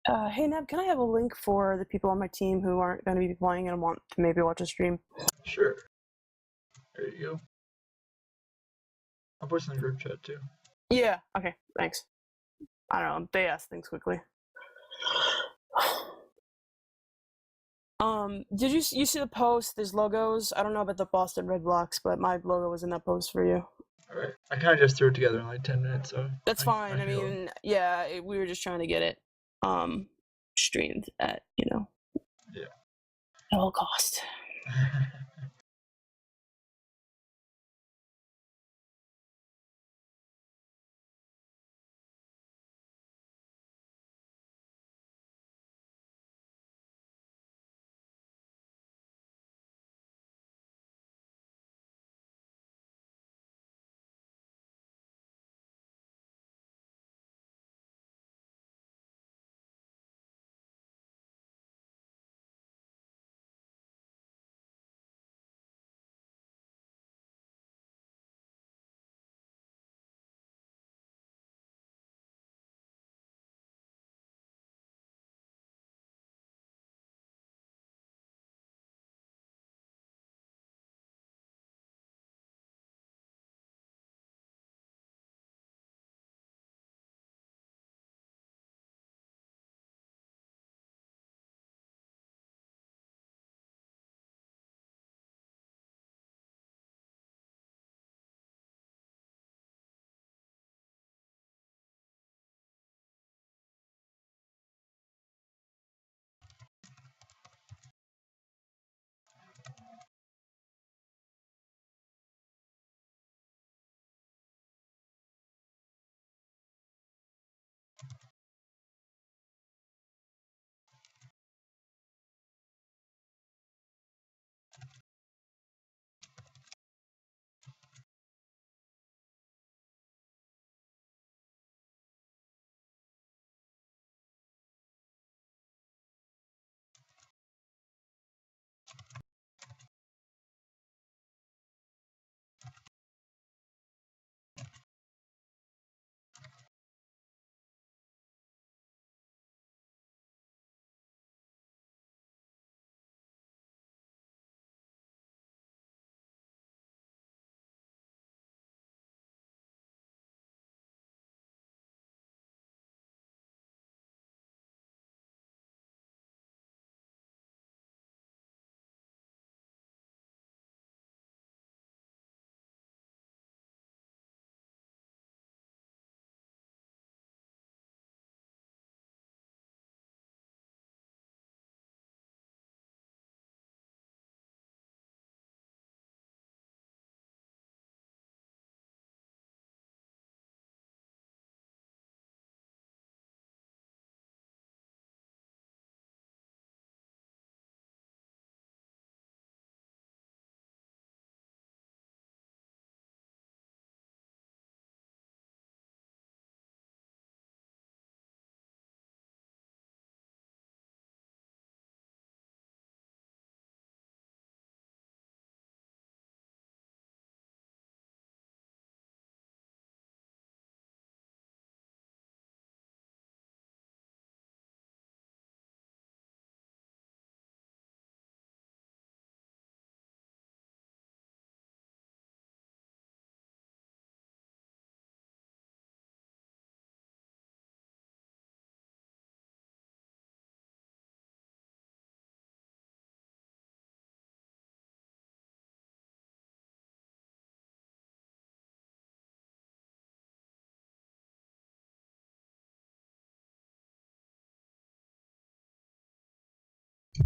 Hey Neb, can I have a link for the people on my team who aren't going to be playing and want to maybe watch a stream? Sure. There you go. I'll post in the group chat too. Yeah, okay, thanks. I don't know, they ask things quickly. Did you see the post? There's logos. I don't know about the Boston Red Blox, but my logo was in that post for you. Alright. I kind of just threw it together in like 10 minutes, so. That's fine. I mean, yeah, we were just trying to get it streamed at, Yeah. at all cost.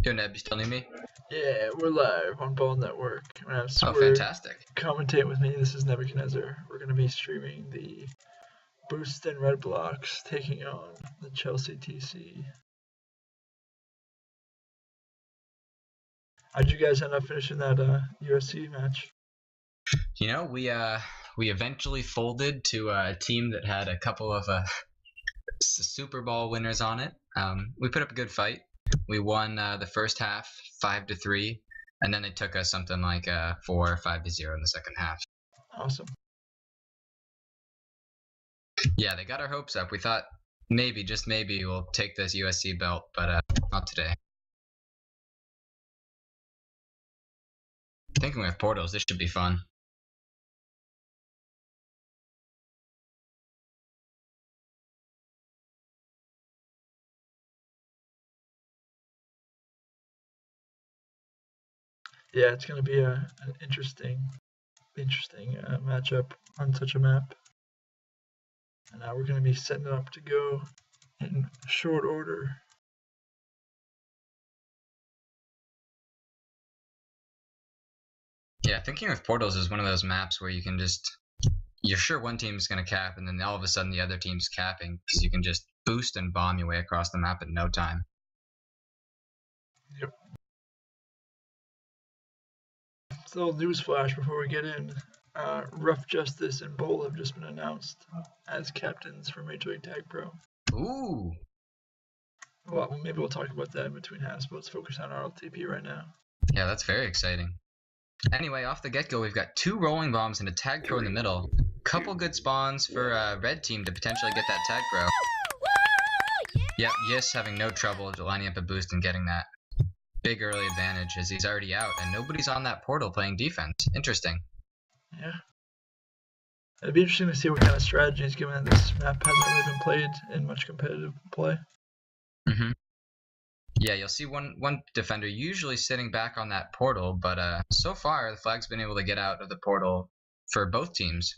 Yo, Neb, you still need me? Yeah, we're live on Ball Network. Oh, fantastic. Commentate with me. This is Nebuchadnezzar. We're going to be streaming the Booston Red Blox taking on the Chelsea TC. How'd you guys end up finishing that USC match? You know, we eventually folded to a team that had a couple of Super Bowl winners on it. We put up a good fight. We won the first half 5-3, and then it took us something like 4 or 5-0 in the second half. Awesome. Yeah, they got our hopes up. We thought maybe, just maybe, we'll take this USC belt, but not today. Thinking with portals, this should be fun. Yeah, it's going to be an interesting matchup on such a map. And now we're going to be setting it up to go in short order. Yeah, thinking with portals is one of those maps where you can just, you're sure one team's going to cap, and then all of a sudden the other team's capping, because you can just boost and bomb your way across the map in no time. Yep. So, news flash before we get in. Rough Justice and Bowl have just been announced as captains for Major League Tag Pro. Ooh. Well, maybe we'll talk about that in between halves, but let's focus on RLTP right now. Yeah, that's very exciting. Anyway, off the get-go, we've got 2 rolling bombs and a tag pro in the middle. Couple good spawns for red team to potentially get that tag pro. Yep, Yis having no trouble lining up a boost and getting that big early advantage as he's already out, and nobody's on that portal playing defense. Interesting. Yeah. It'd be interesting to see what kind of strategies, given that this map hasn't really been played in much competitive play. Mm-hmm. Yeah, you'll see one defender usually sitting back on that portal, but so far the flag's been able to get out of the portal for both teams.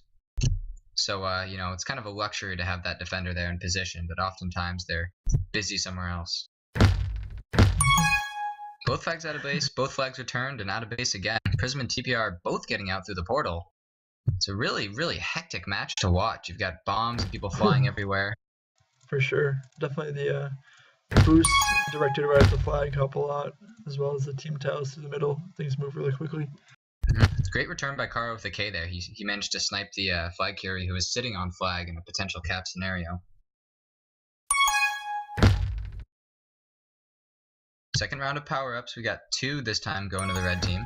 So, it's kind of a luxury to have that defender there in position, but oftentimes they're busy somewhere else. Both flags out of base, both flags returned, and out of base again. Prism and TPR are both getting out through the portal. It's a really, really hectic match to watch. You've got bombs and people flying everywhere. For sure. Definitely the boosts directed right at the flag help a lot, as well as the team tiles through the middle. Things move really quickly. Great return by Karo with a K there. He managed to snipe the flag carry who was sitting on flag in a potential cap scenario. Second round of power-ups. We got 2 this time going to the red team.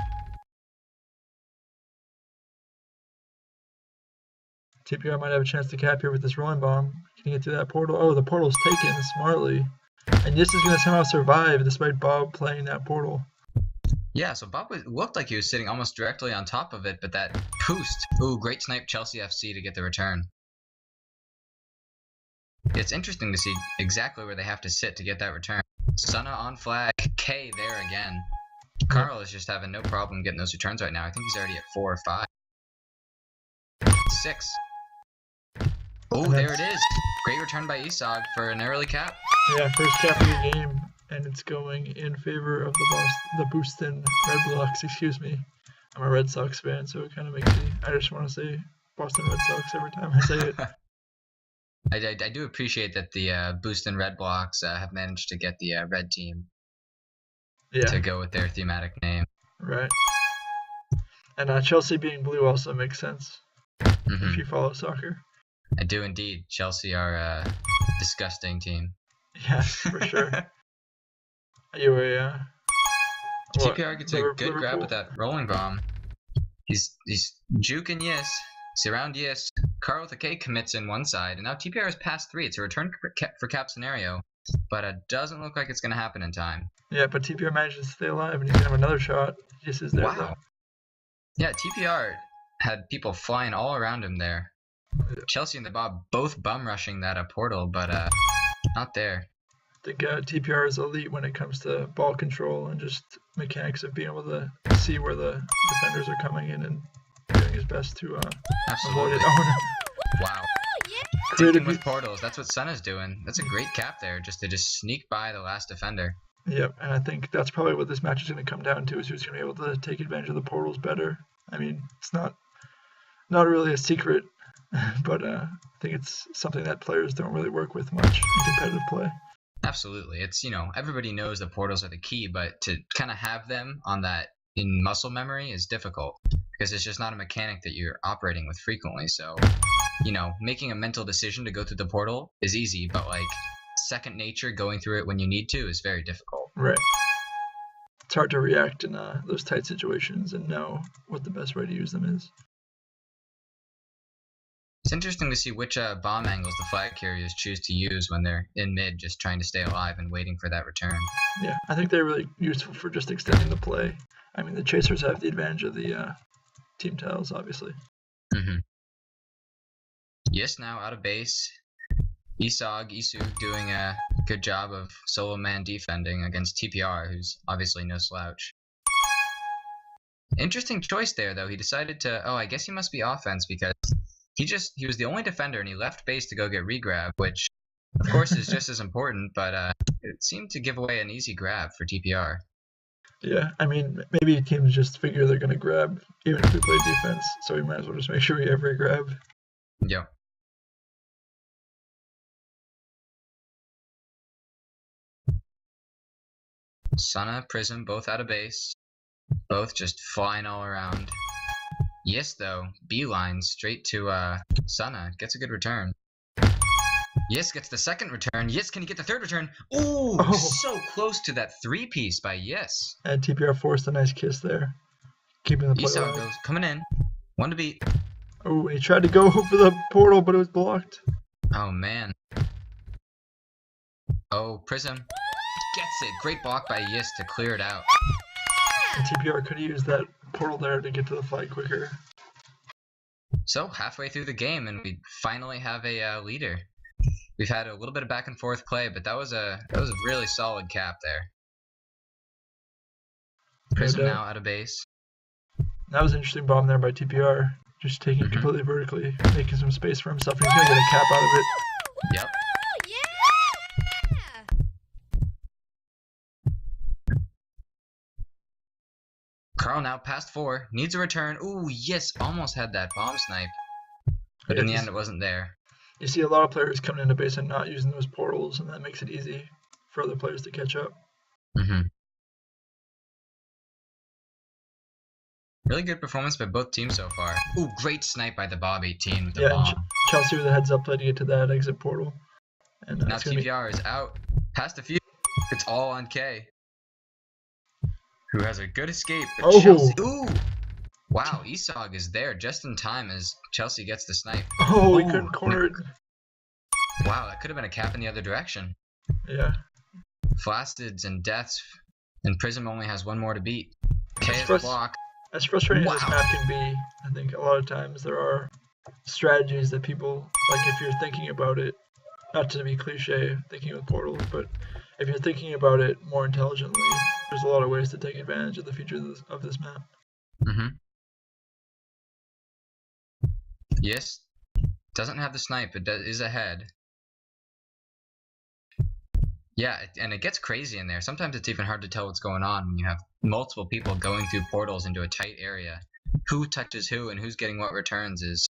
TPR might have a chance to cap here with this rolling bomb. Can he get through that portal? Oh, the portal's taken smartly. And this is going to somehow survive despite Bob playing that portal. Yeah, so Bob looked like he was sitting almost directly on top of it, but that boost. Ooh, great snipe Chelsea FC to get the return. It's interesting to see exactly where they have to sit to get that return. Sunna on flag, K there again. Carl is just having no problem getting those returns right now. I think he's already at 4 or 5. 6. Oh, there it is. Great return by Isog for an early cap. Yeah, first cap of the game, and it's going in favor of the Booston Red Blox, excuse me. I'm a Red Sox fan, so it kind of makes me, I just want to say Boston Red Sox every time I say it. I do appreciate that the Booston Red Blox have managed to get the red team to go with their thematic name. Right. And Chelsea being blue also makes sense if you follow soccer. I do indeed. Chelsea are a disgusting team. Yeah, for sure. Anyway, TPR gets a good grab with that rolling bomb. He's juking Yes. See around Yes. Carl with a K commits in one side, and now TPR has passed 3. It's a return for cap scenario, but it doesn't look like it's going to happen in time. Yeah, but TPR manages to stay alive, and he's going to have another shot. He just is there. Wow. Though. Yeah, TPR had people flying all around him there. Yeah. Chelsea and the Bob both bum rushing that portal, but not there. I think TPR is elite when it comes to ball control and just mechanics of being able to see where the defenders are coming in and doing his best to avoid it. Oh, no. Wow. Sticking with portals, that's what Sunna's doing. That's a great cap there, just to sneak by the last defender. Yep, and I think that's probably what this match is going to come down to, is who's going to be able to take advantage of the portals better. I mean, it's not really a secret, but I think it's something that players don't really work with much in competitive play. Absolutely. It's, everybody knows the portals are the key, but to kind of have them on that in muscle memory is difficult because it's just not a mechanic that you're operating with frequently. So, making a mental decision to go through the portal is easy, but second nature going through it when you need to is very difficult. Right. It's hard to react in those tight situations and know what the best way to use them is. It's interesting to see which bomb angles the flag carriers choose to use when they're in mid, just trying to stay alive and waiting for that return. Yeah, I think they're really useful for just extending the play. I mean, the chasers have the advantage of the team tiles, obviously. Yes, now out of base. Isug doing a good job of solo man defending against TPR, who's obviously no slouch. Interesting choice there, though. He decided to, I guess he must be offense because he was the only defender and he left base to go get regrab, which of course is just as important, but it seemed to give away an easy grab for TPR. Yeah, I mean, maybe teams just figure they're going to grab even if we play defense, so we might as well just make sure we have regrab. Yep. Sana, Prism, both out of base. Both just flying all around. Yes, though, beeline straight to Sana. Gets a good return. Yes, gets the second return. Yes, can he get the third return? Ooh, so close to that three-piece by Yes. And TPR forced a nice kiss there, keeping the play Esau alive. goes, coming in. One to beat. Oh, he tried to go for the portal, but it was blocked. Oh, man. Oh, Prism gets it. Great block by Yes to clear it out. And TPR could have used that portal there to get to the flag quicker. So, halfway through the game, and we finally have a leader. We've had a little bit of back and forth play, but that was a really solid cap there. Prism now out of base. That was an interesting bomb there by TPR. Just taking it completely vertically, making some space for himself, and he's going to get a cap out of it. Yep. Carl now past 4, needs a return. Ooh, Yes, almost had that bomb snipe. But in the end, it wasn't there. You see a lot of players coming into base and not using those portals, and that makes it easy for other players to catch up. Really good performance by both teams so far. Ooh, great snipe by the Bob 18 with the bomb. Chelsea with a heads up play to get to that exit portal. And now TPR is out. Past a few. It's all on K, who has a good escape. But Chelsea. Ooh! Wow, Esog is there just in time as Chelsea gets the snipe. Oh, he couldn't corner it. Wow, that could have been a cap in the other direction. Yeah. Flastids and Deaths, and Prism only has one more to beat. K is a block. As frustrating as this map can be, I think a lot of times there are strategies that people, like if you're thinking about it, not to be cliche, thinking of portals, but if you're thinking about it more intelligently, there's a lot of ways to take advantage of the features of this map. Yes, doesn't have the snipe, but is ahead. Yeah, and it gets crazy in there. Sometimes it's even hard to tell what's going on when you have multiple people going through portals into a tight area. Who touches who and who's getting what returns is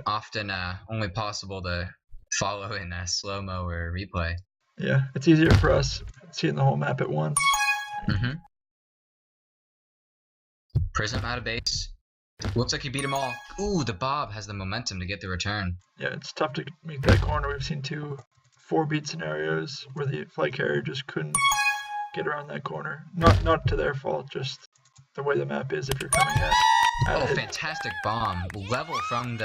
often only possible to follow in a slow-mo or replay. Yeah, it's easier for us seeing the whole map at once. Prism out of base. Looks like he beat them all. Ooh, the Bob has the momentum to get the return. Yeah, it's tough to make that corner. We've seen 2 4-beat scenarios where the flag carrier just couldn't get around that corner. Not to their fault, just the way the map is if you're coming at it. Fantastic bomb. Level from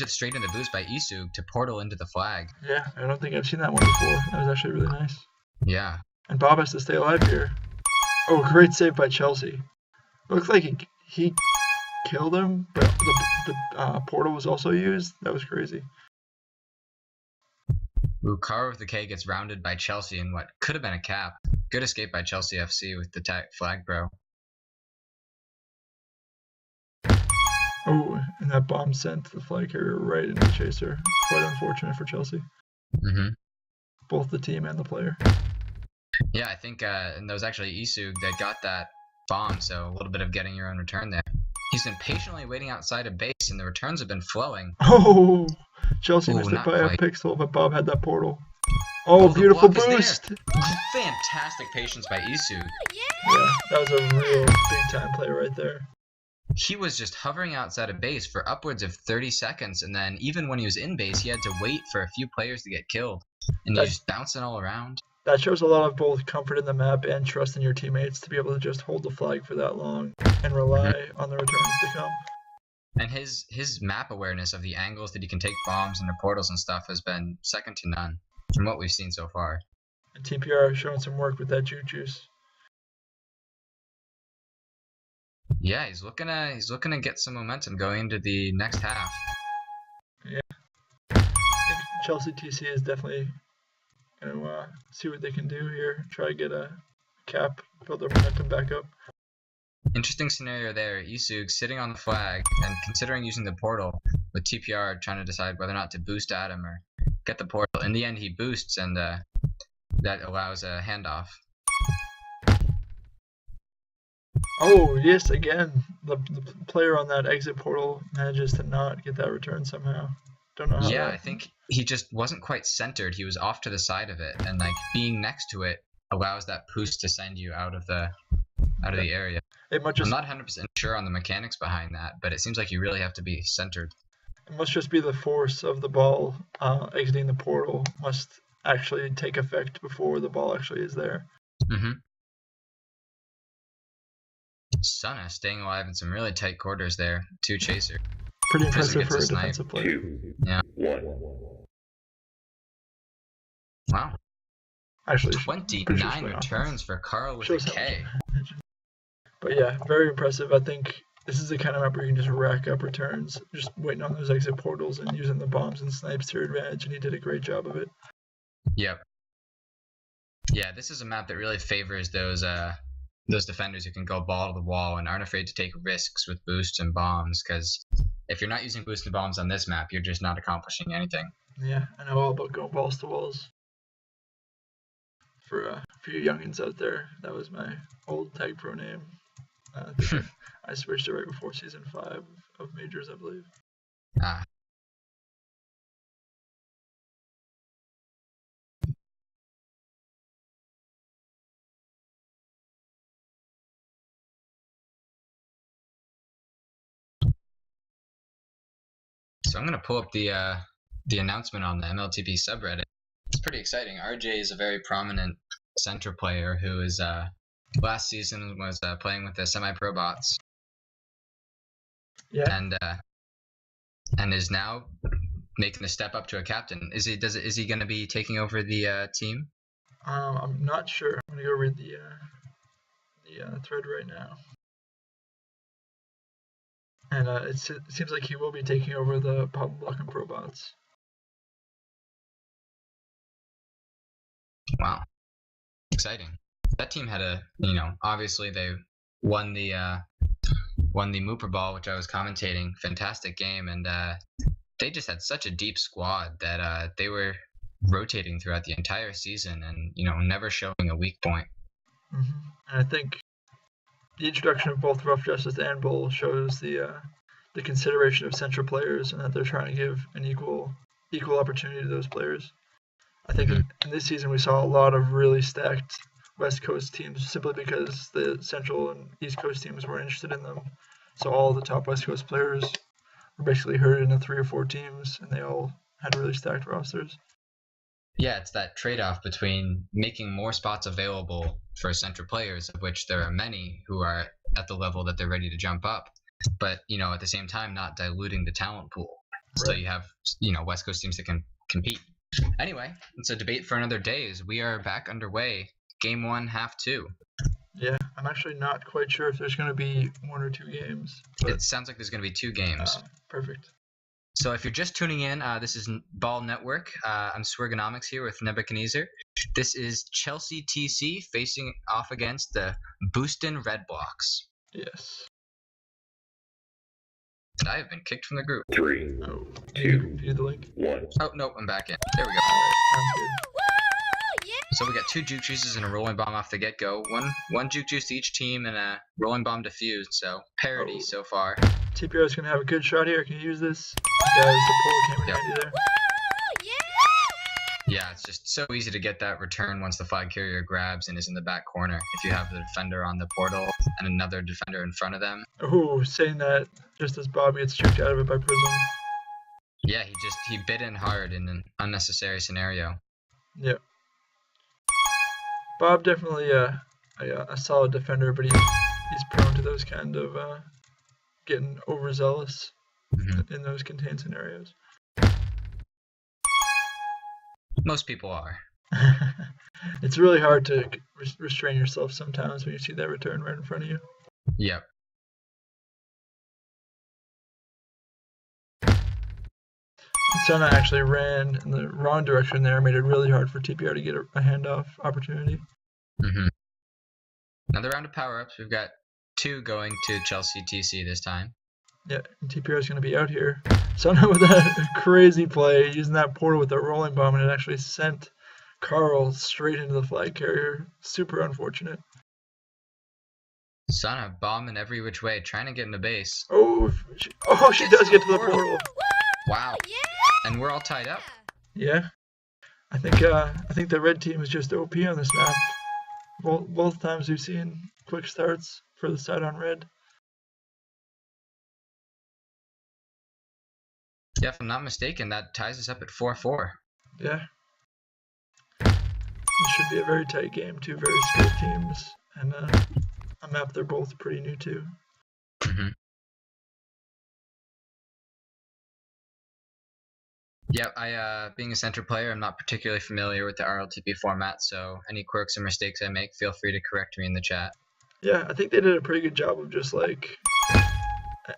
straight in the boost by Isug to portal into the flag. Yeah, I don't think I've seen that one before. That was actually really nice. Yeah. And Bob has to stay alive here. Oh, great save by Chelsea. Looks like he killed him, but the portal was also used. That was crazy. Ooh, Car with the K gets rounded by Chelsea in what could have been a cap. Good escape by Chelsea FC with the flag pro. Oh, and that bomb sent the flag carrier right into the chaser. Quite unfortunate for Chelsea. Both the team and the player. Yeah, I think and that was actually Isug that got that bomb, so a little bit of getting your own return there. He's been patiently waiting outside of base, and the returns have been flowing. Oh, Chelsea missed it by a pixel, but Bob had that portal. Oh, beautiful boost! Fantastic patience by Isug. Yeah, that was a real big-time play right there. He was just hovering outside of base for upwards of 30 seconds, and then even when he was in base, he had to wait for a few players to get killed. And he's just bouncing all around. That shows a lot of both comfort in the map and trust in your teammates to be able to just hold the flag for that long and rely on the returns to come. And his map awareness of the angles that he can take bombs into portals and stuff has been second to none from what we've seen so far. And TPR showing some work with that juke juice. Yeah, he's looking to get some momentum going into the next half. Yeah, I think Chelsea TC is definitely going to see what they can do here. Try to get a cap, build their momentum back up. Interesting scenario there. Isug sitting on the flag and considering using the portal, with TPR trying to decide whether or not to boost at him or get the portal. In the end, he boosts, and that allows a handoff. Oh, yes, again. The player on that exit portal manages to not get that return somehow. Don't know how. Yeah, I think he just wasn't quite centered. He was off to the side of it, and like being next to it allows that boost to send you out of the area. It might just, I'm not 100% sure on the mechanics behind that, but it seems like you really have to be centered. it must just be the force of the ball exiting the portal must actually take effect before the ball actually is there. Mm-hmm. Sana staying alive in some really tight quarters there. 2 chaser. Pretty Prison impressive for a gets a snipe. defensive player. 2, Yeah. 1. Wow. Actually, 29 returns for Carl with a Shows how K. But yeah, very impressive. I think this is the kind of map where you can just rack up returns, just waiting on those exit portals and using the bombs and snipes to your advantage, and he did a great job of it. Yep. Yeah, this is a map that really favors those defenders who can go ball to the wall and aren't afraid to take risks with boosts and bombs, because if you're not using boosts and bombs on this map, you're just not accomplishing anything. Yeah, I know all about going balls to walls. For you youngins out there, that was my old tag pro name. I switched it right before season 5 of Majors, I believe. Ah. So I'm gonna pull up the announcement on the MLTP subreddit. It's pretty exciting. RJ is a very prominent center player who is last season was playing with the semi-pro bots. Yeah. And is now making the step up to a captain. Is he going to be taking over the team? I'm not sure. I'm gonna go read the thread right now. And it seems like he will be taking over the Pop Block and Pro bots. Wow, exciting! That team had obviously they won the Mooper Ball, which I was commentating. Fantastic game, and they just had such a deep squad that they were rotating throughout the entire season, and never showing a weak point. Mm-hmm. And I think the introduction of both Rough Justice and Bull shows the consideration of central players, and that they're trying to give an equal opportunity to those players. I think in this season we saw a lot of really stacked West Coast teams simply because the Central and East Coast teams weren't interested in them. So all the top West Coast players were basically herded into 3 or 4 teams, and they all had really stacked rosters. Yeah, it's that trade-off between making more spots available for central players, of which there are many who are at the level that they're ready to jump up, but at the same time not diluting the talent pool. Right. So you have West Coast teams that can compete. Anyway, it's a debate for another day. As we are back underway, game 1, half 2. Yeah, I'm actually not quite sure if there's going to be 1 or 2 games. It sounds like there's going to be 2 games. Perfect. So if you're just tuning in, this is Ball Network. I'm Swergonomics here with Nebuchadnezzar. This is Chelsea TC facing off against the Booston Red Blox. Yes. And I have been kicked from the group. 3, Oh, 2, view the link. 1. Oh, no, I'm back in. There we go. Sounds good. So we got 2 juke juices and a rolling bomb off the get-go. One juke juice to each team and a rolling bomb defused. So parity so far. TPR is going to have a good shot here. Can you use this? Guys, the pole came in handy there. Yeah, it's just so easy to get that return once the flag carrier grabs and is in the back corner. If you have the defender on the portal and another defender in front of them. Oh, saying that just as Bob gets juked out of it by Prism. Yeah, he bit in hard in an unnecessary scenario. Yep. Bob definitely a solid defender, but he's prone to those kind of getting overzealous in those contained scenarios. Most people are. It's really hard to restrain yourself sometimes when you see that return right in front of you. Yep. Sana actually ran in the wrong direction there, made it really hard for TPR to get a handoff opportunity. Another round of power-ups. We've got 2 going to Chelsea TC this time. Yeah, and TPR is going to be out here. Sana with that crazy play, using that portal with a rolling bomb, and it actually sent Carl straight into the flag carrier. Super unfortunate. Sana bombing every which way, trying to get in the base. She does get to the portal. Wow. And we're all tied up. Yeah. I think the red team is just OP on this map. Both times we've seen quick starts for the side on red. Yeah, if I'm not mistaken, that ties us up at 4-4. Yeah. It should be a very tight game. 2 very skilled teams, and a map they're both pretty new to. Yeah, being a center player, I'm not particularly familiar with the RLTP format, so any quirks or mistakes I make, feel free to correct me in the chat. Yeah, I think they did a pretty good job of just like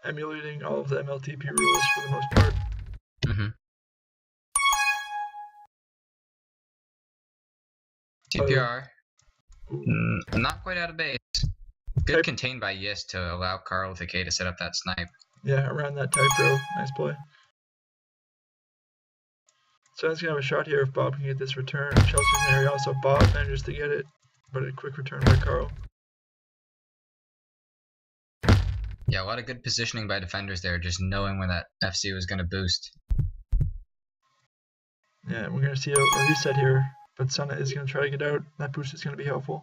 emulating all of the MLTP rules for the most part. TPR, not quite out of base. Good contained by Yist to allow Carl with a K to set up that snipe. Yeah, around that type row. Nice play. So he's going to have a shot here if Bob can get this return. Chelsea's in the area also. Bob manages to get it, but a quick return by Carl. Yeah, a lot of good positioning by defenders there, just knowing when that FC was going to boost. Yeah, we're going to see a reset here, but Sana is going to try to get out. That boost is going to be helpful.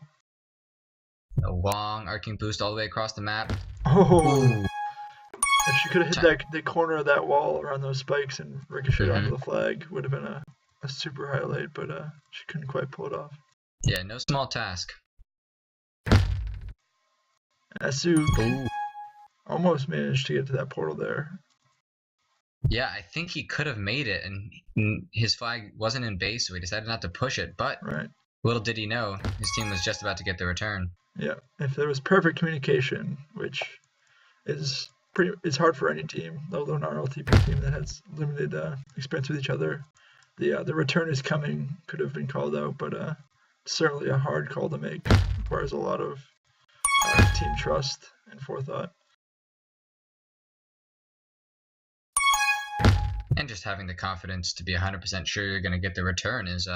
A long arcing boost all the way across the map. Oh! If she could have hit the corner of that wall around those spikes and ricocheted onto the flag, would have been a super highlight, but she couldn't quite pull it off. Yeah, no small task. Asug almost managed to get to that portal there. Yeah, I think he could have made it, and his flag wasn't in base, so he decided not to push it, but little did he know, his team was just about to get the return. Yeah, if there was perfect communication, which is it's hard for any team, let alone an RLTP team that has limited experience with each other. The return is coming could have been called out, but certainly a hard call to make. Requires a lot of team trust and forethought. And just having the confidence to be 100% sure you're going to get the return is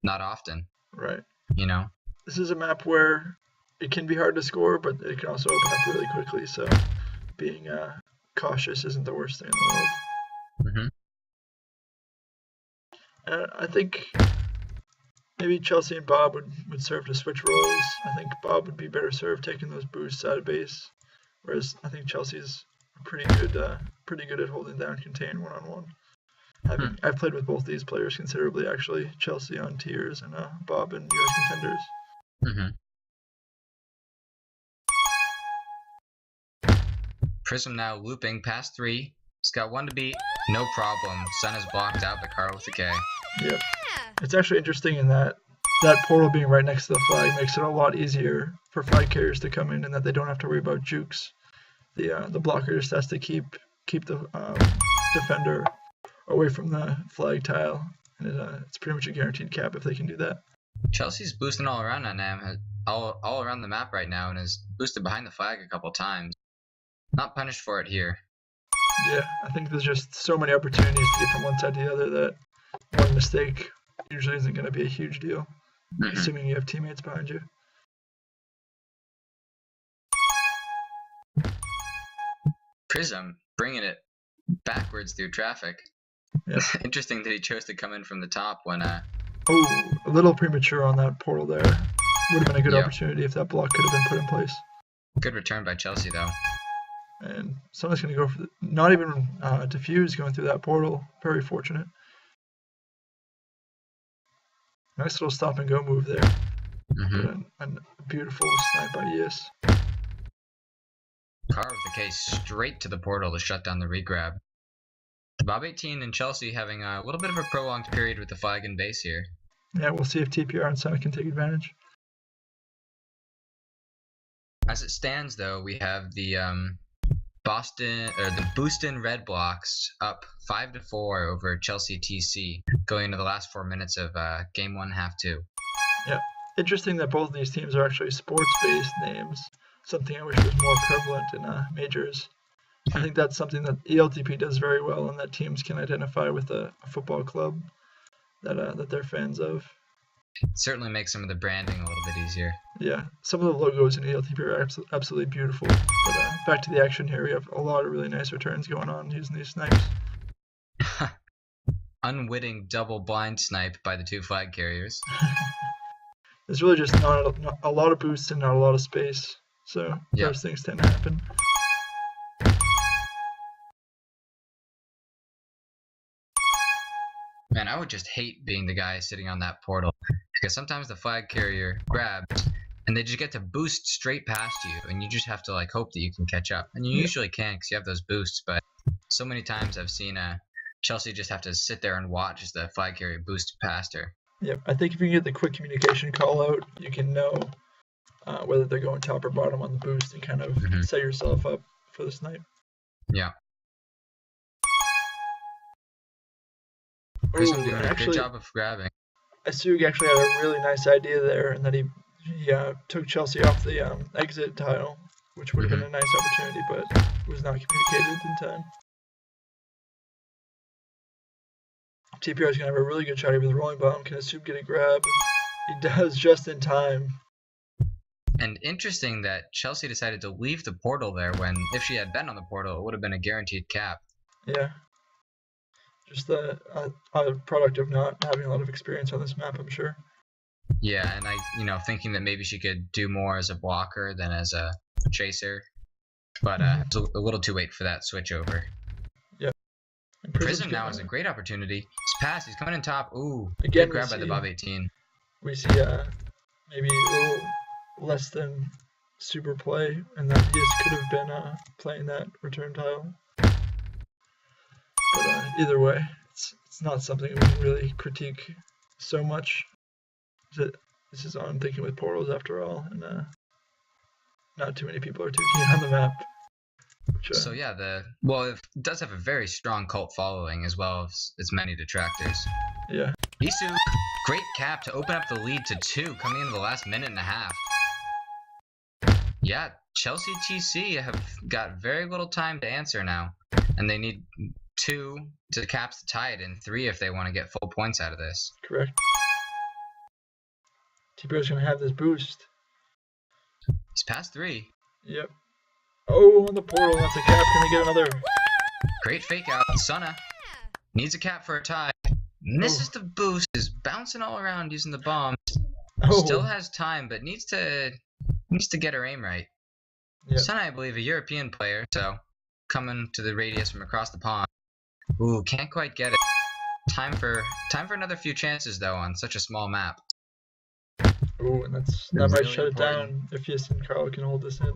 not often. Right. You know? This is a map where it can be hard to score, but it can also open up really quickly, so being cautious isn't the worst thing in the world. I think maybe Chelsea and Bob would serve to switch roles. I think Bob would be better served taking those boosts out of base, whereas I think Chelsea's pretty good at holding down contain one-on-one. I've played with both these players considerably, actually. Chelsea on tiers and Bob in US contenders. Prism now looping past 3. He's got 1 to beat. No problem. Sun is blocked out by Carl with a K. Yep. It's actually interesting in that portal being right next to the flag makes it a lot easier for flag carriers to come in that they don't have to worry about jukes. The blocker just has to keep the defender away from the flag tile, and it's pretty much a guaranteed cap if they can do that. Chelsea's boosting all around on them, all around the map right now, and has boosted behind the flag a couple times. Not punished for it here. Yeah, I think there's just so many opportunities to get from one side to the other that one mistake usually isn't going to be a huge deal, assuming you have teammates behind you. Prism bringing it backwards through traffic. Yeah. Interesting that he chose to come in from the top when a little premature on that portal there. Would have been a good opportunity if that block could have been put in place. Good return by Chelsea though. And someone's going to go for not even diffuse going through that portal. Very fortunate. Nice little stop and go move there. A beautiful snipe by Yis. Carr with the K straight to the portal to shut down the regrab. The Bob 18 and Chelsea having a little bit of a prolonged period with the flag and base here. Yeah, we'll see if TPR and Senna can take advantage. As it stands, though, we have the Booston Red Blox up 5-4 over Chelsea TC going into the last 4 minutes of game 1, half 2. Yeah, interesting that both of these teams are actually sports-based names. Something I wish was more prevalent in majors. I think that's something that ELTP does very well, and that teams can identify with a football club that they're fans of. It certainly makes some of the branding a little bit easier. Yeah, some of the logos in ELTP are absolutely beautiful. But back to the action here, we have a lot of really nice returns going on using these snipes. Unwitting double blind snipe by the two flag carriers. There's really just not a lot of boosts and not a lot of space, so those things tend to happen. Man, I would just hate being the guy sitting on that portal, because sometimes the flag carrier grabs and they just get to boost straight past you, and you just have to like hope that you can catch up. And you usually can because you have those boosts, but so many times I've seen Chelsea just have to sit there and watch as the flag carrier boost past her. Yep, I think if you can get the quick communication call out, you can know whether they're going top or bottom on the boost and kind of set yourself up for the snipe. Yeah. Prism doing a good job of grabbing. Asug actually had a really nice idea there, and that he took Chelsea off the exit tile, which would have been a nice opportunity, but was not communicated in time. TPR is going to have a really good shot here with the rolling bomb. Can Asug get a grab? He does just in time. And interesting that Chelsea decided to leave the portal there when, if she had been on the portal, it would have been a guaranteed cap. Yeah. Just a product of not having a lot of experience on this map, I'm sure. Yeah, and thinking that maybe she could do more as a blocker than as a chaser. But it's a little too late for that switch over. Yep. Prism now has a great opportunity. He's passed. He's coming in top. Ooh, again, good grab by the Bob 18. We see maybe a little less than super play, and that he could have been playing that return tile. But either way, it's not something we can really critique so much. This is on Thinking with Portals after all, and not too many people are too keen on the map. So yeah, it does have a very strong cult following as well as its many detractors. Yeah. Isu, great cap to open up the lead to 2 coming into the last minute and a half. Yeah, Chelsea TC have got very little time to answer now, and they need 2 to cap the tide and 3 if they want to get full points out of this. Correct. TPR's going to have this boost. He's past 3. Yep. Oh, on the portal, that's a cap. Can they get another? Great fake out. Sana needs a cap for a tie. Misses the boost. Is bouncing all around using the bomb. Still has time, but needs to get her aim right. Yep. Sana, I believe, a European player, so coming to the radius from across the pond. Ooh, can't quite get it. Time for another few chances though on such a small map. Ooh, and that might shut it down if Yis and Carl can hold this in.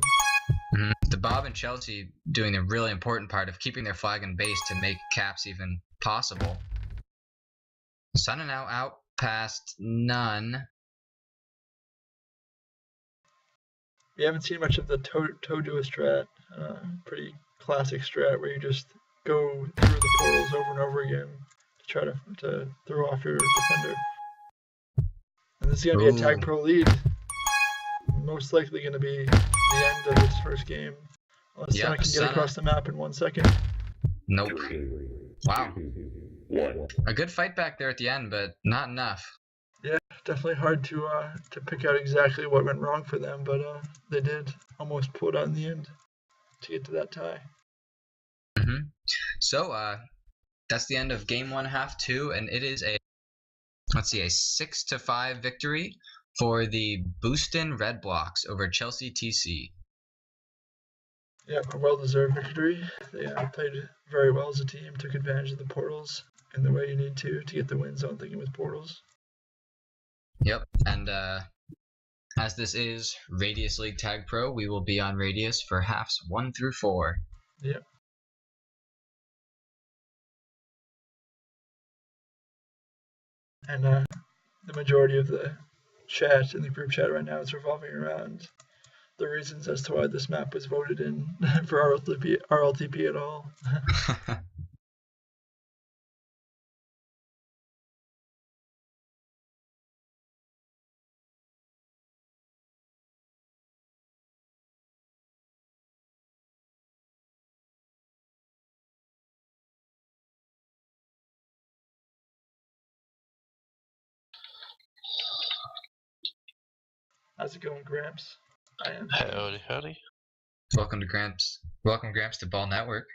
The Bob and Chelsea doing the really important part of keeping their flag and base to make caps even possible. Sana now out past none. We haven't seen much of the Tojo strat. Pretty classic strat where you just go through the portals over and over again to try to throw off your defender. And this is going to be a Tag Pro lead. Most likely going to be the end of its first game. Unless Sana can get across the map in 1 second. Nope. Wow. A good fight back there at the end, but not enough. Yeah, definitely hard to pick out exactly what went wrong for them, but they did almost pull it out in the end to get to that tie. So that's the end of game 1, half 2, and it is a 6-5 victory for the Booston Red Blox over Chelsea TC. Yeah, a well-deserved victory. They played very well as a team, took advantage of the portals in the way you need to get the wins on Thinking with Portals. Yep, and as this is Radius League Tag Pro, we will be on Radius for halves 1 through 4. Yep. And the majority of the chat in the group chat right now is revolving around the reasons as to why this map was voted in for RLTP at all. How's it going, Gramps? I am. Howdy. Welcome to Gramps. Welcome, Gramps, to Ball Network.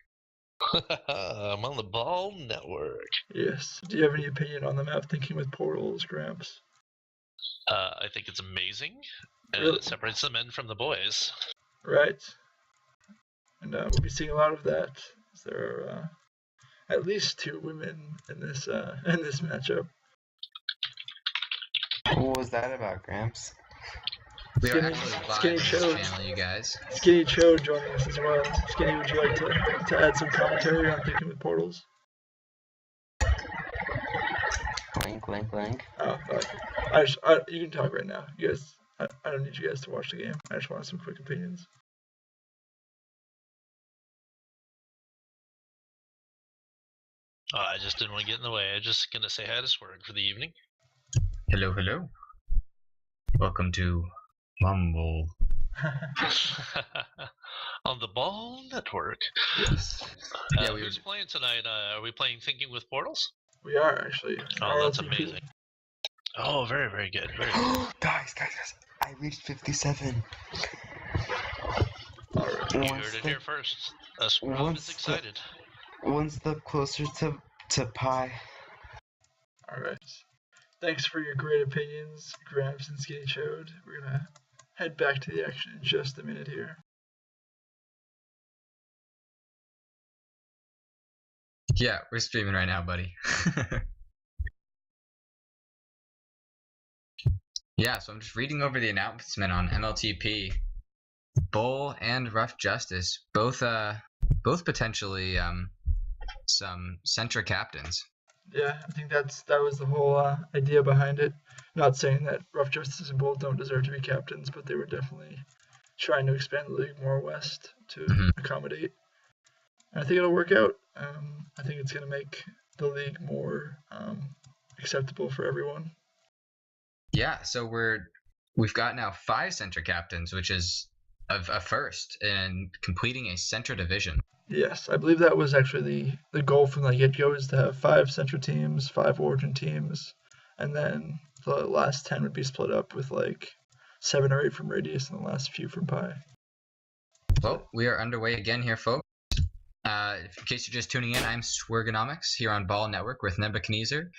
I'm on the Ball Network. Yes. Do you have any opinion on the map thinking with portals, Gramps? I think it's amazing, and Really? it separates the men from the boys. Right. And we'll be seeing a lot of that. There are at least 2 women in this matchup. What was that about, Gramps? We are Skinny- actually live Skinny on this Chode. channel, you guys. Skinny Cho joining us as well. Skinny, would you like to add some commentary on thinking with portals? Link. Oh, you can talk right now. You guys, I don't need you guys to watch the game. I just want some quick opinions. I just didn't want to get in the way. I'm just gonna say hi to Swerg for the evening. Hello, hello. Welcome to Mumble. On the Ball Network. Yes, Yeah, we who's playing tonight? Are we playing Thinking with Portals? we are actually. Oh, that's RLTP. amazing. Oh, very, very good. Very good. guys, I reached 57. All right. You heard it here first. Scrub is excited. One step closer to pi. All right. Thanks for your great opinions, Gramps and Skinny Chode. We're gonna head back to the action in just a minute here. Yeah, we're streaming right now, buddy. Yeah, so I'm just reading over the announcement on MLTP. Bull and Rough Justice, both potentially some Centra captains. Yeah, I think that was the whole idea behind it. Not saying that Rough Justice and Bull don't deserve to be captains, but they were definitely trying to expand the league more west to accommodate. And I think it'll work out. I think it's going to make the league more acceptable for everyone. Yeah, so we've got now 5 Centra captains, which is a first in completing a Centra division. Yes, I believe that was actually the goal from the get-go, is to have 5 Centra teams, 5 Origin teams, and then the last 10 would be split up with like 7 or 8 from Radius and the last few from Pi. Well, we are underway again here, folks. In case you're just tuning in, I'm Swergonomics here on Ball Network with Nebuchadnezzar,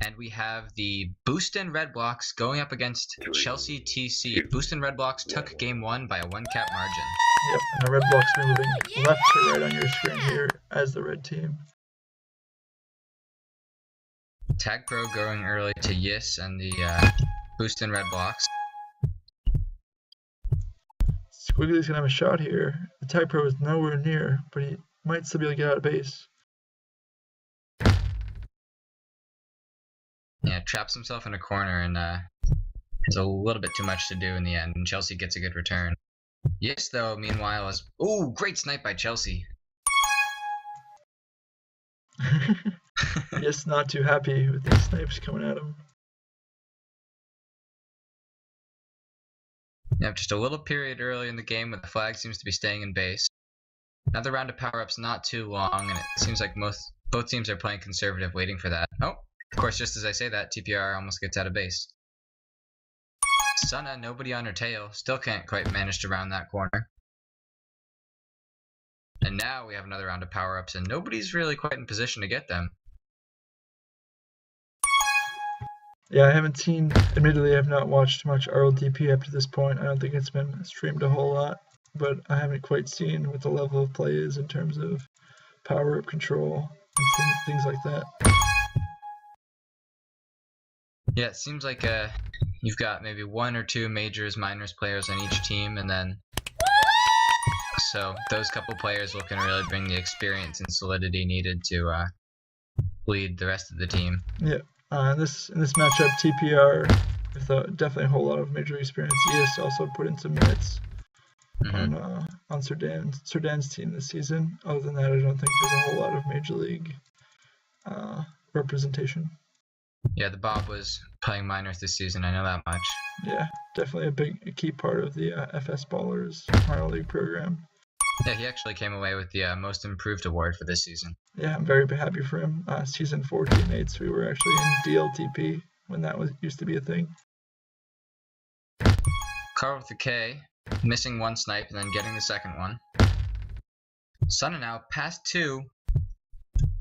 and we have the Booston Red Blox going up against Chelsea TC. Booston Red Blox took game 1 by a 1-cap margin. Yep, and the Red Blox are moving left to right on your screen here as the red team. Tag Pro going early to Yis and the Booston Red Blox. Squiggly's gonna have a shot here. The Tag Pro is nowhere near, but he might still be able to get out of base. Yeah, traps himself in a corner and has a little bit too much to do in the end, and Chelsea gets a good return. Yes, though, meanwhile, is... Ooh, great snipe by Chelsea. Just not too happy with these snipes coming at him. Yeah, just a little period early in the game where the flag seems to be staying in base. Another round of power-ups not too long, and it seems like both teams are playing conservative, waiting for that. Oh, of course, just as I say that, TPR almost gets out of base. Sunna, nobody on her tail, still can't quite manage to round that corner. And now we have another round of power-ups, and nobody's really quite in position to get them. Yeah, I haven't seen, admittedly, I've not watched much RLTP up to this point. I don't think it's been streamed a whole lot, but I haven't quite seen what the level of play is in terms of power-up control and things like that. Yeah, it seems like you've got maybe 1 or 2 majors, minors players on each team, and then so those couple players can really bring the experience and solidity needed to lead the rest of the team. Yeah, In this matchup, TPR with definitely a whole lot of major league experience. Yes, also put in some minutes Mhm. on Serdan's team this season. Other than that, I don't think there's a whole lot of major league representation. Yeah, the Bob was playing minors this season. I know that much. Yeah, definitely a key part of the FS Ballers minor league program. Yeah, he actually came away with the most improved award for this season. Yeah, I'm very happy for him. Season 4 teammates, we were actually in DLTP when that used to be a thing. Carl with the K, missing one snipe and then getting the second one. Senna now, past 2.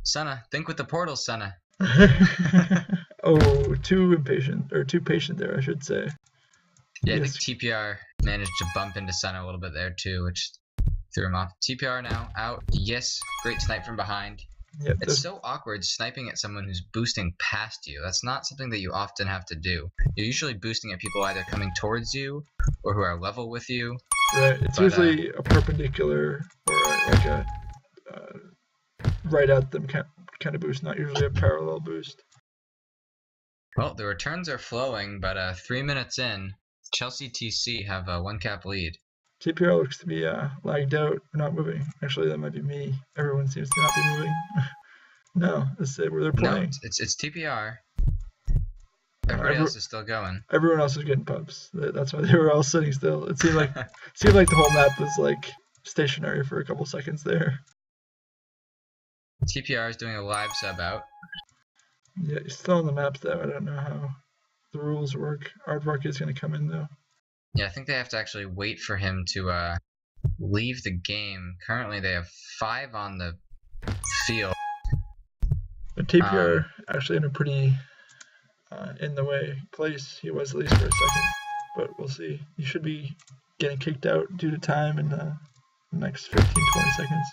Senna, think with the portals, Senna. Oh, too patient there, I should say. Yeah, Yes. I think TPR managed to bump into Senna a little bit there too, which threw him off. TPR now out. Yes, great snipe from behind. Yep, It's so awkward sniping at someone who's boosting past you. That's not something that you often have to do. You're usually boosting at people either coming towards you or who are level with you. right. It's usually a perpendicular or like a right at them kind of boost, not usually a parallel boost. Well, the returns are flowing, but 3 minutes in, Chelsea TC have a 1-cap lead. TPR looks to be lagged out, not moving. Actually, that might be me. Everyone seems to not be moving. No, this is where they're playing. No, it's TPR. Everybody else is still going. Everyone else was getting pubs. That's why they were all sitting still. It seemed like the whole map was like stationary for a couple seconds there. TPR is doing a live sub out. Yeah, he's still on the map though. I don't know how the rules work. Aardvark is going to come in though. Yeah, I think they have to actually wait for him to leave the game. Currently, they have 5 on the field. But TPR actually in a pretty in the way place. He was at least for a second, but we'll see. He should be getting kicked out due to time in the next 15-20 seconds.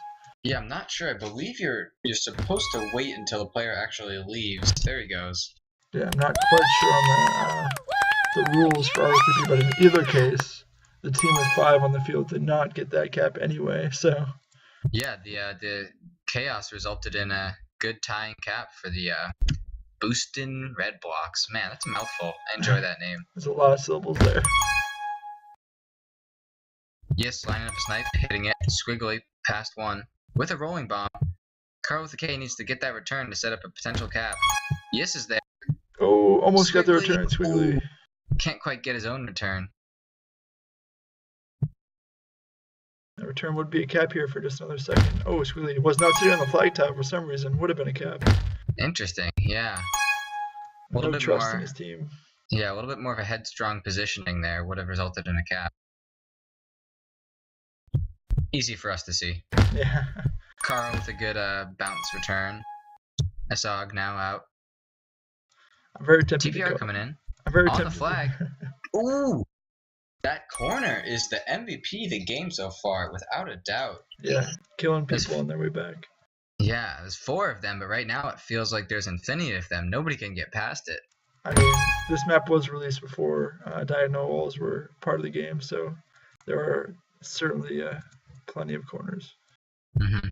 Yeah, I'm not sure. I believe you're supposed to wait until the player actually leaves. There he goes. Yeah, I'm not quite sure on the rules for RLTP, but in either case, the team with 5 on the field did not get that cap anyway. So yeah, the chaos resulted in a good tying cap for the Booston Red Blox. Man, that's a mouthful. I enjoy that name. There's a lot of syllables there. Yes, lining up a snipe, hitting it, squiggly, past 1. With a rolling bomb, Carl with the K needs to get that return to set up a potential cap. Yes is there. Oh, almost got the Squiggly. return, Squiggly. Can't quite get his own return. The return would be a cap here for just another second. Oh, Squiggly was not sitting on the flag top for some reason. Would have been a cap. Interesting, yeah. A little No bit trust more. in his team. Yeah, a little bit more of a headstrong positioning there would have resulted in a cap. Easy for us to see. Yeah. Carl with a good bounce return. Esog now out. I'm very tempted to TPR go. coming in. I'm very On the tempted. flag. Ooh! That corner is the MVP of the game so far, without a doubt. Yeah, killing There's- people on their way back. Yeah, there's 4 of them, but right now it feels like there's infinity of them. Nobody can get past it. I mean, this map was released before diagonal walls were part of the game, so there are certainly plenty of corners. Mm-hmm.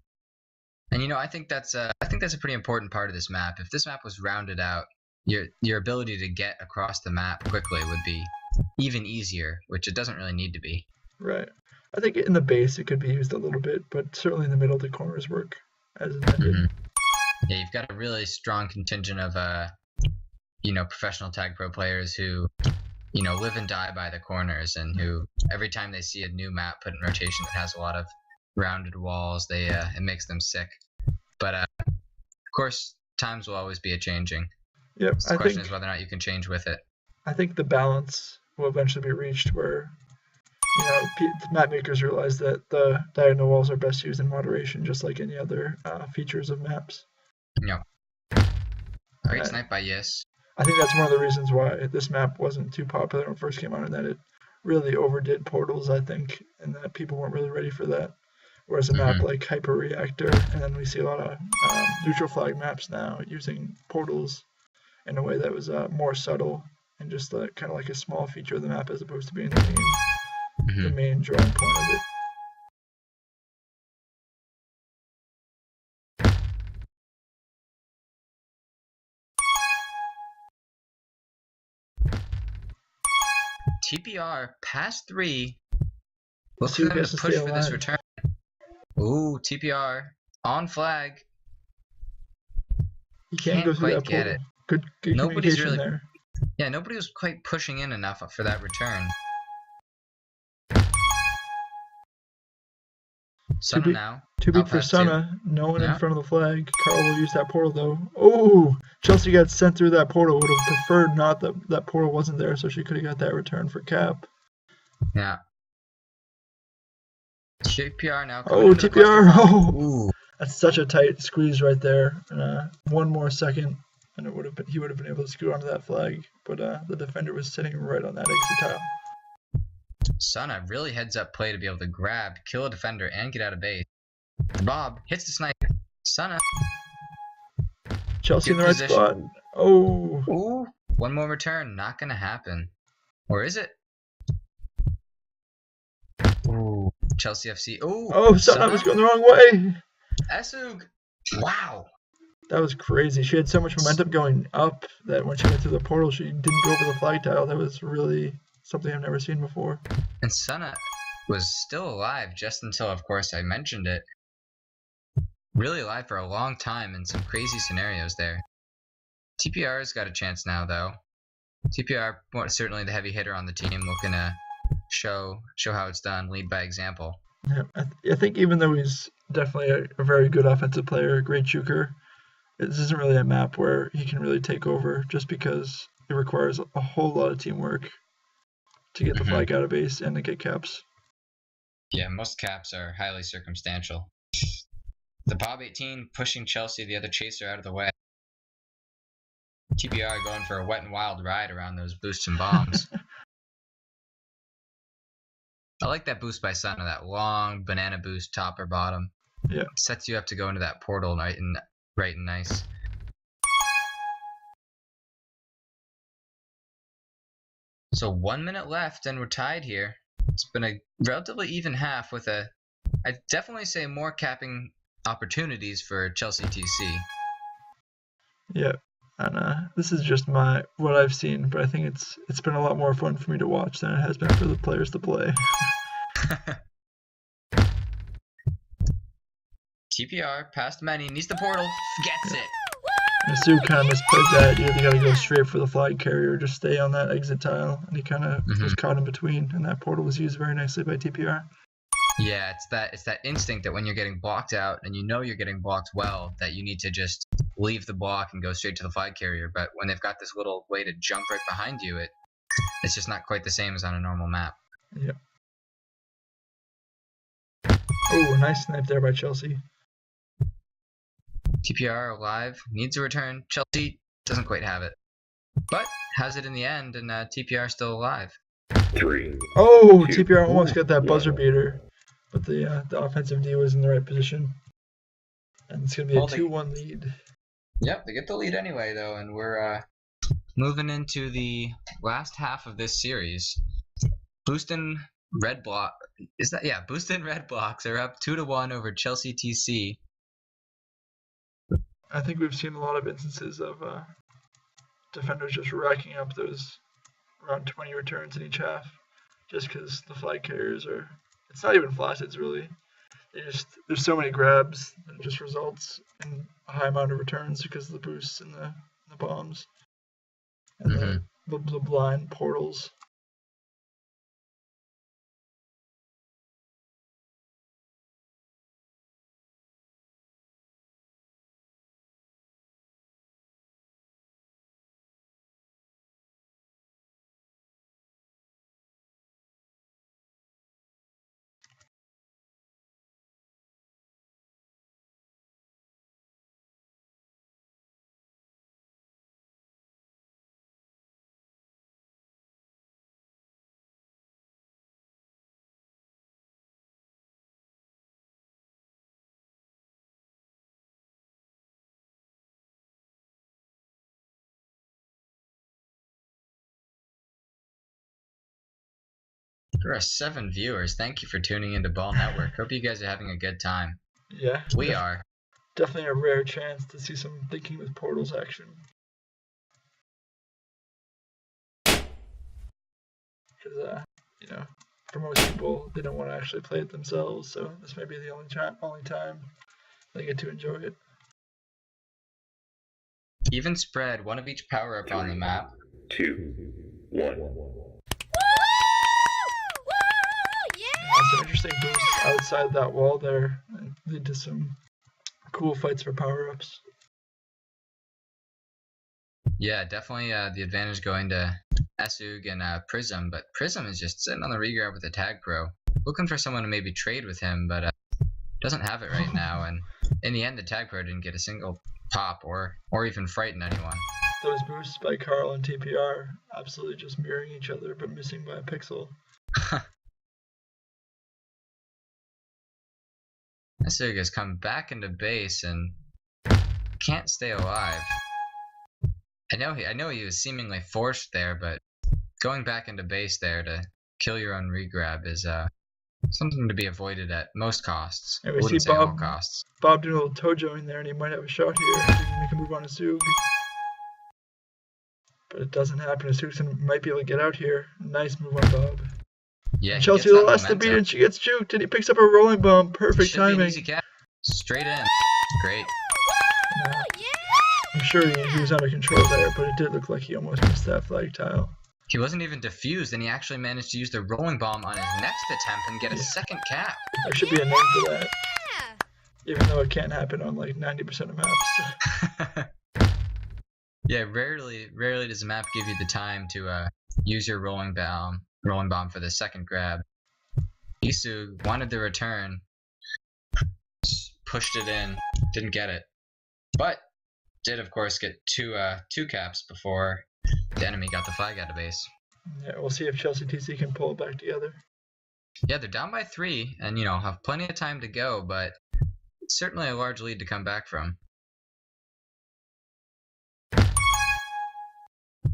And I think that's a pretty important part of this map. If this map was rounded out, your ability to get across the map quickly would be even easier, which it doesn't really need to be. Right. I think in the base it could be used a little bit, but certainly in the middle the corners work as intended. Mm-hmm. Yeah, you've got a really strong contingent of professional tag pro players who live and die by the corners, and who every time they see a new map put in rotation that has a lot of rounded walls, it makes them sick. But of course, times will always be a changing. Yep. The question is whether or not you can change with it. I think the balance will eventually be reached where map makers realize that the diagonal walls are best used in moderation, just like any other features of maps. Yep. Great snipe by Yes. I think that's one of the reasons why this map wasn't too popular when it first came out, and that it really overdid portals, I think, and that people weren't really ready for that. Whereas a map like Hyper Reactor, and then we see a lot of neutral flag maps now using portals in a way that was more subtle and just kind of like a small feature of the map as opposed to being the main drawing point of it. TPR past 3. Look See for who them gets to to push stay for this alive. return. Ooh, TPR on flag. You can't go through quite that get portal. it. Good Nobody's communication really- there. Yeah, nobody was quite pushing in enough for that return. Sana now. Too big Out for past 2. Sana. No one in Yeah. front of the flag. Carl will use that portal though. Oh, Chelsea got sent through that portal. Would have preferred not that portal wasn't there, so she could have got that return for Cap. Yeah. TPR now. Oh, into the TPR. cluster bomb. Oh, Ooh. that's such a tight squeeze right there. One more second, and he would have been able to scoot onto that flag. But the defender was sitting right on that exit tile. Sana really heads up play to be able to grab, kill a defender, and get out of base. Bob hits the snipe. Sana. Chelsea Good in the right position. spot. Oh, Ooh. One more return. Not going to happen. Or is it? Ooh. Chelsea FC. Ooh. oh, Sana was going the wrong way. Esug. Wow. That was crazy. She had so much momentum going up that when she went through the portal, she didn't go over the flag tile. That was really something I've never seen before. And Sana was still alive just until, of course, I mentioned it. Really alive for a long time in some crazy scenarios there. TPR's got a chance now, though. TPR, certainly the heavy hitter on the team, looking to show how it's done, lead by example. Yeah, I think even though he's definitely a very good offensive player, a great shooter, this isn't really a map where he can really take over just because it requires a whole lot of teamwork to get the flag out of base and to get caps. Yeah, most caps are highly circumstantial. The Bob 18 pushing Chelsea, the other chaser, out of the way. TPR going for a wet and wild ride around those Booston bombs. I like that boost by Sana, that long banana boost, top or bottom. Yeah. Sets you up to go into that portal right and nice. So 1 minute left and we're tied here. It's been a relatively even half with I'd definitely say more capping opportunities for Chelsea TC. Yeah, and this is just what I've seen, but I think it's been a lot more fun for me to watch than it has been for the players to play. TPR past many, needs the portal, gets it. And Sue kind of misplayed that. You either got to go straight for the flag carrier or just stay on that exit tile, and he kind of was caught in between, and that portal was used very nicely by TPR. Yeah, it's that instinct that when you're getting blocked out and you know you're getting blocked well, that you need to just leave the block and go straight to the flag carrier. But when they've got this little way to jump right behind you, it's just not quite the same as on a normal map. Yeah. Oh, nice snipe there by Chelsea. TPR alive, needs a return. Chelsea doesn't quite have it, but has it in the end, and TPR still alive. 3. Oh, 2, TPR almost got that 1. buzzer beater, but the offensive D was in the right position. And it's going to be a 2-1 lead. Yep, they get the lead anyway, though, and we're moving into the last half of this series. Booston Red Blox Booston Red Blox are up 2-1 over Chelsea TC. I think we've seen a lot of instances of defenders just racking up those around 20 returns in each half, just because the flag carriers are. It's not even flaccid, really. There's so many grabs that it just results in a high amount of returns because of the boosts and the bombs and the blind portals. There are 7 viewers. Thank you for tuning into Ball Network. Hope you guys are having a good time. Yeah. We are. Definitely a rare chance to see some thinking with portals action. because you know, for most people, they don't want to actually play it themselves. So this may be the only time they get to enjoy it. Even spread, one of each power up on the map. 2, 1. Some interesting boosts outside that wall there and lead to some cool fights for power ups. Yeah, definitely the advantage going to Esug and Prism, but Prism is just sitting on the regrab with a tag pro. Looking for someone to maybe trade with him, but doesn't have it right now, and in the end the tag pro didn't get a single pop or even frighten anyone. Those boosts by Carl and TPR absolutely just mirroring each other but missing by a pixel. Esug has come back into base and can't stay alive. I know he was seemingly forced there, but going back into base there to kill your own regrab is something to be avoided at most costs. And I we wouldn't see say all costs. Bob doing a little tojo in there, and he might have a shot here. He can make a move on Esug. But it doesn't happen. Esug might be able to get out here. Nice move on Bob. Yeah, And Chelsea the last to beat, and she gets juked, and he picks up a rolling bomb. Perfect Should be an timing. easy catch. Straight in. Great. I'm sure he was under control there, but it did look like he almost missed that flag tile. He wasn't even diffused, and he actually managed to use the rolling bomb on his next attempt and get a second cap. There should be a name for that. Even though it can't happen on like 90% of maps. Yeah, rarely does a map give you the time to use your rolling bomb for the second grab. Isu wanted the return, pushed it in, didn't get it, but did of course get two caps before the enemy got the flag out of base. Yeah, we'll see if Chelsea TC can pull it back together. Yeah, they're down by 3 and have plenty of time to go, but it's certainly a large lead to come back from.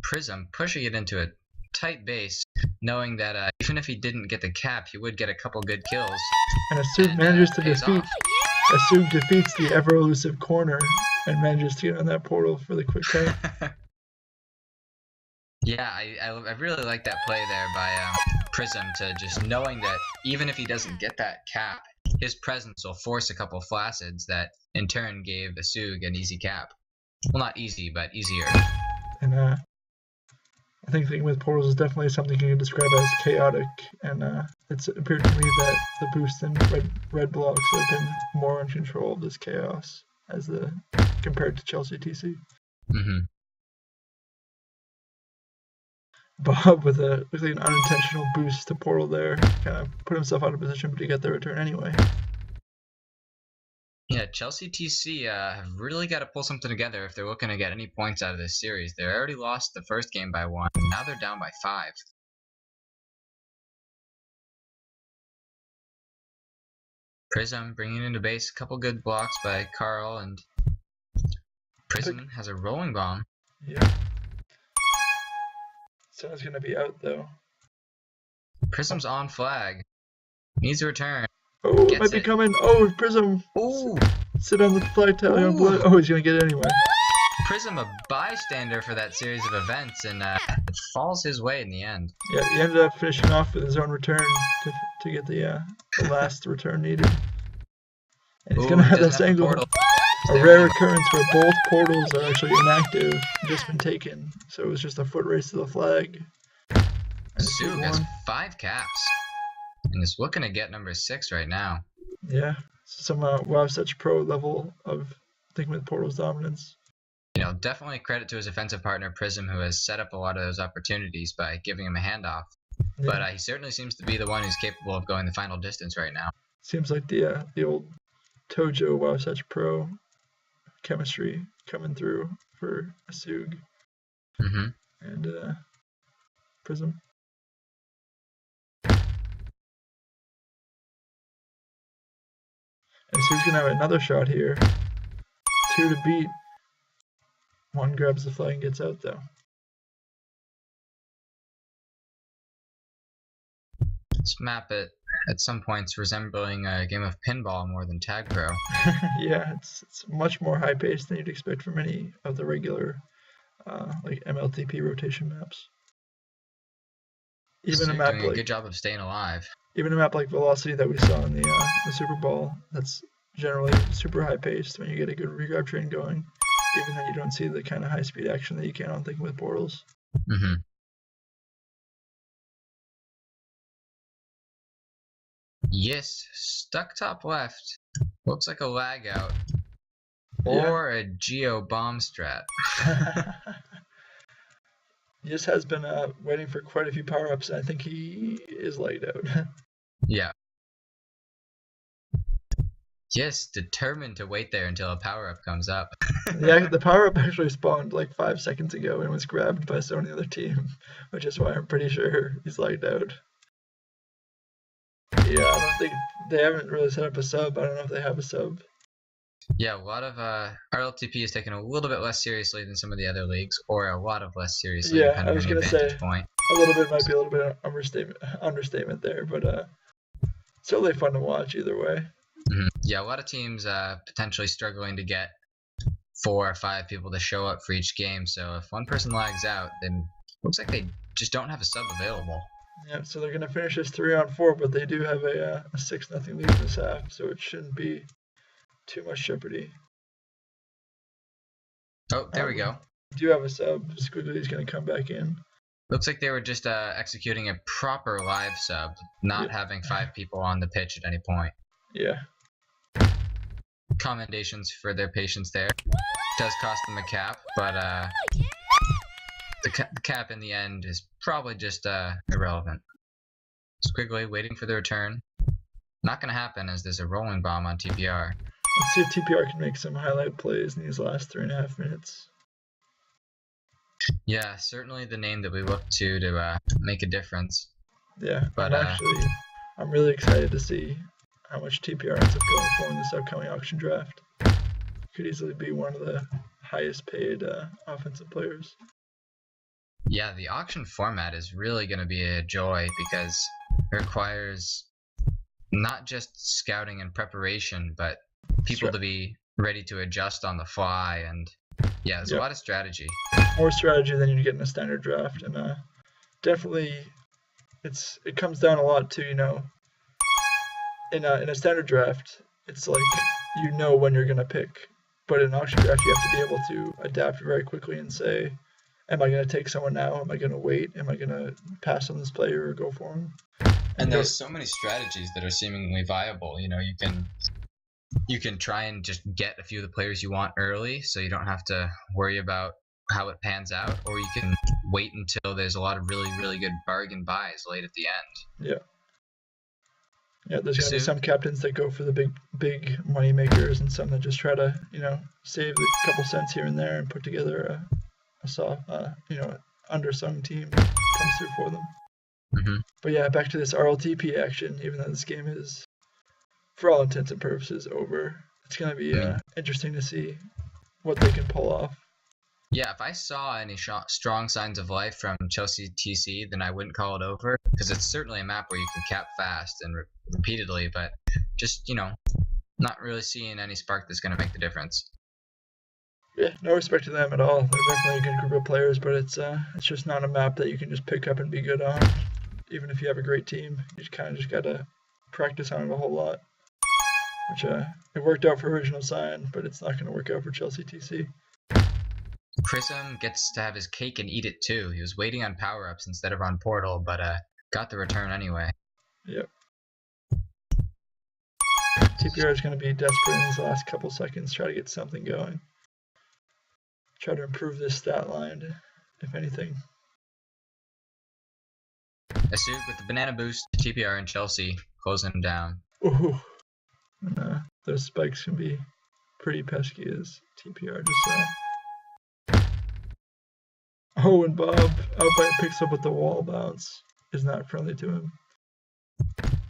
Prism pushing it into a tight base, knowing that even if he didn't get the cap, he would get a couple good kills. And Asug manages to pays defeat. off. Asug defeats the ever elusive corner and manages to get on that portal for the quick cut. Yeah, I really like that play there by Prism to just knowing that even if he doesn't get that cap, his presence will force a couple flacids that in turn gave Asug an easy cap. Well, not easy, but easier. And I think thinking with portals is definitely something you can describe as chaotic, and it's appeared to me that the Booston red Blox have been more in control of this chaos compared to Chelsea TC. Mm-hmm. Bob with a looks like an unintentional boost to portal there, kind of put himself out of position, but he got the return anyway. Yeah, Chelsea TC have really got to pull something together if they're looking to get any points out of this series. They already lost the first game by 1, and now they're down by 5. Prism bringing into base, a couple good blocks by Carl, and Prism has a rolling bomb. Yeah. Someone's gonna be out though. Prism's on flag. Needs a return. Oh, it might be coming. Oh, Prism. Ooh. Sit on the flag tile. You're on blood. Oh, he's gonna get it anyway. Prism a bystander for that series of events, and it falls his way in the end. Yeah, he ended up finishing off with his own return to get the last return needed. And he's gonna have this angle. A rare occurrence where both portals are actually inactive, just been taken. So it was just a foot race to the flag. Sue has 5 caps, and is looking to get number 6 right now. Yeah, some WoW Such Pro level of thinking with portals dominance. Definitely credit to his offensive partner Prism, who has set up a lot of those opportunities by giving him a handoff. Yeah. But he certainly seems to be the one who's capable of going the final distance right now. Seems like the old Tojo WoW Such Pro chemistry coming through for Asug and Prism. And Asug's gonna have another shot here. 2 to beat. 1 grabs the flag and gets out though. This map at some points resembling a game of pinball more than Tag Pro. Yeah, it's much more high paced than you'd expect from any of the regular like MLTP rotation maps. Even a Sug map doing a like good job of staying alive. even a map like Velocity that we saw in the Super Bowl, that's generally super high paced when you get a good regrab train going. Even then, you don't see the kind of high speed action that you can on Thinking with Portals. Mm-hmm. Yes, stuck top left. Looks like a lag out. Yeah. Or a Geo bomb strat. Yis has been waiting for quite a few power ups, and I think he is laid out. Yeah. Yes, determined to wait there until a power up comes up. The power up actually spawned like 5 seconds ago and was grabbed by someone on the other team, which is why I'm pretty sure he's lagged out. Yeah, I don't think they haven't really set up a sub. I don't know if they have a sub. Yeah, a lot of RLTP is taken a little bit less seriously than some of the other leagues, or a lot of less seriously, Yeah, depending I was on your gonna vantage say point. a little bit might be a little bit of understatement there, but certainly fun to watch either way. Mm-hmm. Yeah, a lot of teams potentially struggling to get 4 or 5 people to show up for each game. So if one person lags out, then looks like they just don't have a sub available. Yeah, so they're gonna finish this 3-on-4, but they do have a 6-0 lead in this half, so it shouldn't be too much jeopardy. Oh, there we go. Do have a sub. Squiggly's gonna come back in. Looks like they were just executing a proper live sub, not having 5 people on the pitch at any point. Yeah. Commendations for their patience there. Does cost them a cap, but the cap in the end is probably just irrelevant. Squiggly waiting for the return. Not going to happen as there's a rolling bomb on TPR. Let's see if TPR can make some highlight plays in these last 3.5 minutes. Yeah, certainly the name that we look to make a difference. Yeah, but I'm really excited to see how much TPR ends up going for in this upcoming auction draft. Could easily be one of the highest paid offensive players. Yeah, the auction format is really going to be a joy because it requires not just scouting and preparation, but people to be ready to adjust on the fly. And yeah, there's a lot of strategy. More strategy than you get in a standard draft, and definitely it comes down a lot to, in a standard draft, it's like you know when you're gonna pick, but in an auction draft you have to be able to adapt very quickly and say, am I gonna take someone now? Am I gonna wait? Am I gonna pass on this player or go for him? And there's so many strategies that are seemingly viable. You can try and just get a few of the players you want early, so you don't have to worry about how it pans out, or you can wait until there's a lot of really, really good bargain buys late at the end. Yeah, there's gonna be some captains that go for the big money makers, and some that just try to, save a couple cents here and there and put together a soft, undersung team that comes through for them. Mm-hmm. But yeah, back to this RLTP action. Even though this game is, for all intents and purposes, over, it's gonna be interesting to see what they can pull off. Yeah, if I saw any strong signs of life from Chelsea TC, then I wouldn't call it over, because it's certainly a map where you can cap fast and repeatedly, but just, not really seeing any spark that's going to make the difference. Yeah, no respect to them at all. They're definitely a good group of players, but it's just not a map that you can just pick up and be good on. Even if you have a great team, you kind of just gotta practice on it a whole lot. Which it worked out for Original Sign, but it's not going to work out for Chelsea TC. Chrism gets to have his cake and eat it too. He was waiting on power-ups instead of on Portal, but got the return anyway. Yep. TPR is going to be desperate in these last couple seconds, try to get something going. Try to improve this stat line, if anything. Asug with the banana boost, TPR and Chelsea closing him down. Ooh. And, those spikes can be pretty pesky as TPR just Oh, and Bob Outbite picks up with the wall bounce. Is not friendly to him.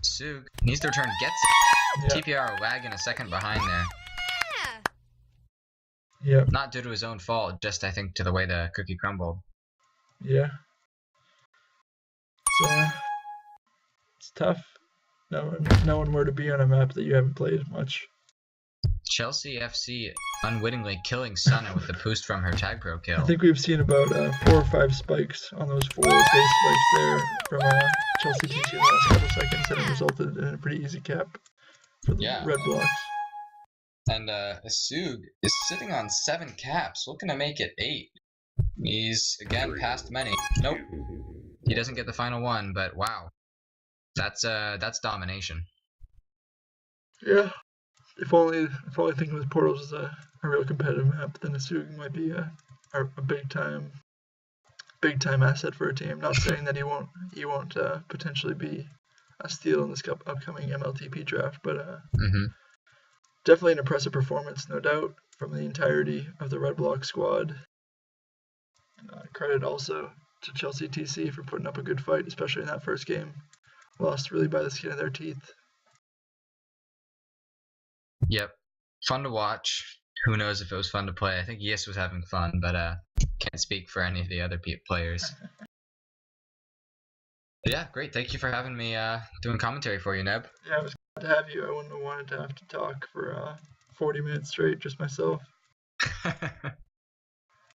Sug needs to return, gets it. Yeah. TPR lagging a second behind there. Yeah. Not due to his own fault, just I think to the way the cookie crumbled. Yeah. It's tough. Knowing where to be on a map that you haven't played much. Chelsea FC unwittingly killing Sana with the boost from her tag pro kill. I think we've seen about 4 or 5 spikes on those 4 base spikes there from Chelsea TC in the last couple seconds, and it resulted in a pretty easy cap for the Yeah. red blocks. And Asug is sitting on 7 caps, looking to make it 8. He's again past many. Nope, he doesn't get the final one, but wow, that's domination. Yeah. If only thinking with portals was a real competitive map, then Asug might be a big time asset for a team. Not saying that he won't potentially be a steal in this upcoming MLTP draft, but definitely an impressive performance, no doubt, from the entirety of the Red Block squad. And, credit also to Chelsea TC for putting up a good fight, especially in that first game. Lost really by the skin of their teeth. Yep, fun to watch. Who knows if it was fun to play? I think Yis was having fun, but can't speak for any of the other players. But yeah, great. Thank you for having me doing commentary for you, Neb. Yeah, it was glad to have you. I wouldn't have wanted to have to talk for 40 minutes straight, just myself.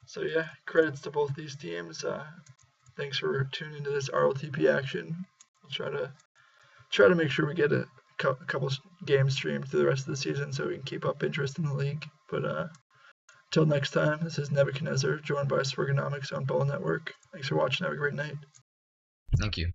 So yeah, credits to both these teams. Thanks for tuning into this RLTP action. We'll try to make sure we get a couple games streamed through the rest of the season so we can keep up interest in the league. But until next time, this is Nebuchadnezzar, joined by Swergonomics on Ball Network. Thanks for watching. Have a great night. Thank you.